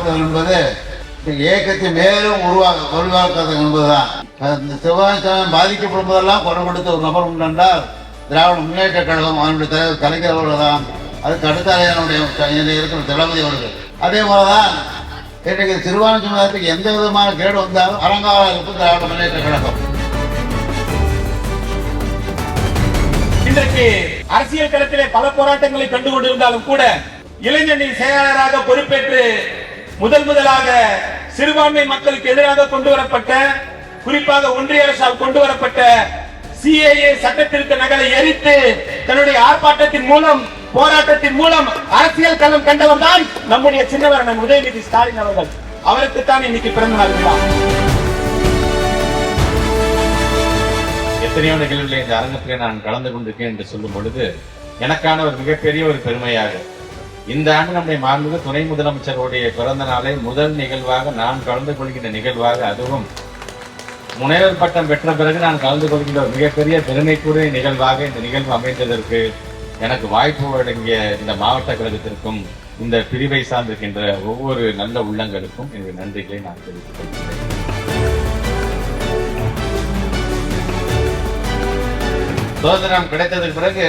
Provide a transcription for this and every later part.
உருவாக்குதல் என்பது இயக்கத்தை மேலும் உருவாக்குறது என்பதுதான். இந்த சிவகாமி பாதிக்கப்படும் போதெல்லாம் குரல் கொடுத்த ஒரு நபர் உண்டு என்றால் திராவிட முன்னேற்ற கழகம் அவனுடைய தலைவர் கலைஞர் அவர்கள் தான். அதுக்கு அடுத்த இருக்கிற தளபதி அவர்கள். அதே போலதான் இன்றைக்கு சிறுபான்மை சமுதாயத்துக்கு எந்த விதமான கேடு வந்தாலும் அரங்காவலாக இருக்கும் திராவிட முன்னேற்ற கழகம். இன்றைக்கு அரசியல் களத்திலே பல போராட்டங்களை கண்டு கொண்டிருந்தாலும் கூட இளைஞரின் செயலாளராக பொறுப்பேற்று முதலாக சிறுபான்மை மக்களுக்கு எதிராக கொண்டு வரப்பட்ட, குறிப்பாக ஒன்றிய அரசால் கொண்டு வரப்பட்ட CAA சட்டத்திருத்த நகலை எரித்து தன்னுடைய ஆர்ப்பாட்டத்தின் மூலம், போராட்டத்தின் மூலம் அரசியல் களம் கண்டவர் தான் நம்முடைய சின்னவர் உதயநிதி ஸ்டாலின் அவர்கள். அவருக்குத்தான் இன்னைக்கு பிறந்த நாள் விழா. எத்தனையோ நிகழ்வுகளில் இந்த அரங்கத்திலே நான் கலந்து கொண்டிருக்கேன் என்று சொல்லும் பொழுது எனக்கான ஒரு மிகப்பெரிய ஒரு பெருமையாக, இந்த ஆண்டு நம்முடைய மாண்புமிகு துணை முதலமைச்சருடைய பிறந்த நாளை முதல் நிகழ்வாக நான் கலந்து கொள்கின்ற நிகழ்வாக, அதுவும் முனைவர் பட்டம் பெற்ற பிறகு நான் கலந்து கொள்கின்ற ஒரு மிகப்பெரிய பெருமைக்குரிய நிகழ்வாக இந்த நிகழ்வு அமைந்ததற்கு எனக்கு வாய்ப்பு வழங்கிய இந்த மாவட்ட கழகத்திற்கும் இந்த பிரிவை சார்ந்திருக்கின்ற ஒவ்வொரு நல்ல உள்ளங்களுக்கும் என்னுடைய நன்றிகளை நான் தெரிவித்துக் கொள்கிறேன். சுதந்திரம் கிடைத்ததுக்கு பிறகு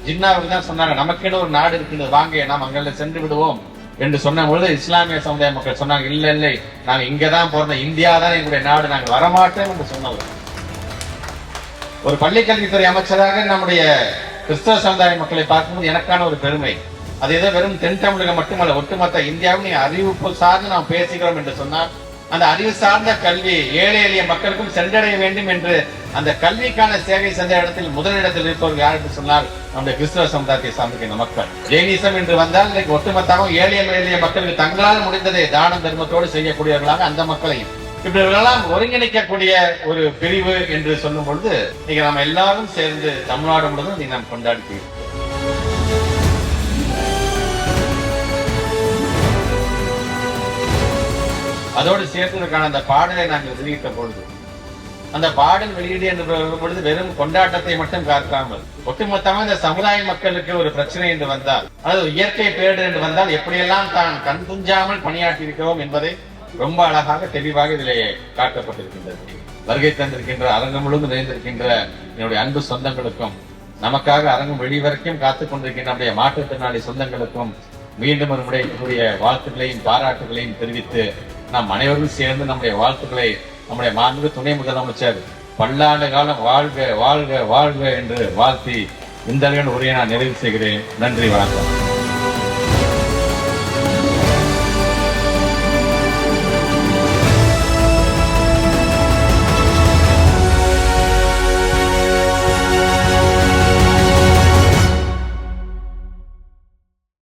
ஜின்னாவுக்கு தான் சொன்னாங்க, நமக்கேன்னு ஒரு நாடு இருக்கின்றது, வாங்க நாம் அங்கே சென்று விடுவோம் என்று சொன்ன பொழுது இஸ்லாமிய சமுதாய மக்கள் சொன்னாங்க, இல்லை நாங்க இங்கதான் பிறந்தோம், இந்தியா தான் எங்களுடைய நாடு, நாங்கள் வரமாட்டோம் என்று சொன்னவர். ஒரு பள்ளிக்கல்வித்துறை அமைச்சராக நம்முடைய கிறிஸ்தவ சமுதாய மக்களை பார்க்கும்போது எனக்கான ஒரு பெருமை. அது ஏதோ வெறும் தென் தமிழகம் மட்டுமல்ல, ஒட்டுமொத்த இந்தியாவும் நீங்க அறிவிப்பு சார்ந்து நாம் பேசுகிறோம் என்று சொன்னால் அந்த அறிவு சார்ந்த கல்வி ஏழை எளிய மக்களுக்கும் சென்றடைய வேண்டும் என்று அந்த கல்விக்கான சேவை சென்ற இடத்தில் முதலிடத்தில் இருப்பவர்கள் யார் என்று சொன்னால் நம்முடைய கிறிஸ்தவ சமுதாயத்தை சார்ந்திருக்கின்ற மக்கள். ஜெயினிசம் என்று வந்தால் இன்னைக்கு ஒட்டுமொத்தமாக ஏழை எளிய மக்களுக்கு தங்களால் முடிந்ததை தான தர்மத்தோடு செய்யக்கூடியவர்களாக அந்த மக்களையும் இவர்களெல்லாம் ஒருங்கிணைக்கக்கூடிய ஒரு பிரிவு என்று சொல்லும் பொழுது இன்னைக்கு நம்ம எல்லாரும் சேர்ந்து தமிழ்நாடு முழுவதும் இதை நாம் கொண்டாடி அதோடு சேர்த்ததற்கான அந்த பாடலை நாங்கள் வெளியிட்ட பொழுது, அந்த பாடல் வெளியீடு என்று பொழுது வெறும் கொண்டாட்டத்தை மட்டும் காக்காமல் ஒட்டுமொத்தமாக இந்த சமுதாய மக்களுக்கு ஒரு பிரச்சனை என்று வந்தால், அதாவது இயற்கை பேரிடர் என்று வந்தால் எப்படியெல்லாம் தான் கண் துஞ்சாமல் பணியாற்றி இருக்கிறோம் என்பதை ரொம்ப அழகாக தெளிவாக இதிலே காட்டப்பட்டிருக்கின்றது. வருகை தந்திருக்கின்ற அரங்கம் முழுவதும் நிறைந்திருக்கின்ற என்னுடைய அன்பு சொந்தங்களுக்கும், நமக்காக அரங்கம் வெளிவரைக்கும் காத்துக் கொண்டிருக்கின்ற நம்முடைய மாற்றுத்திறனாளி சொந்தங்களுக்கும் மீண்டும் ஒரு முறை வாழ்த்துக்களையும் பாராட்டுகளையும் தெரிவித்து நாம் அனைவரும் சேர்ந்து நம்முடைய வாழ்த்துக்களை நம்முடைய மாண்புமிகு துணை முதலமைச்சர் பல்லாண்டு காலம் வாழ்க வாழ்க வாழ்க என்று வாழ்த்தி இந்த உரையை நான் நிறைவு செய்கிறேன். நன்றி, வணக்கம்.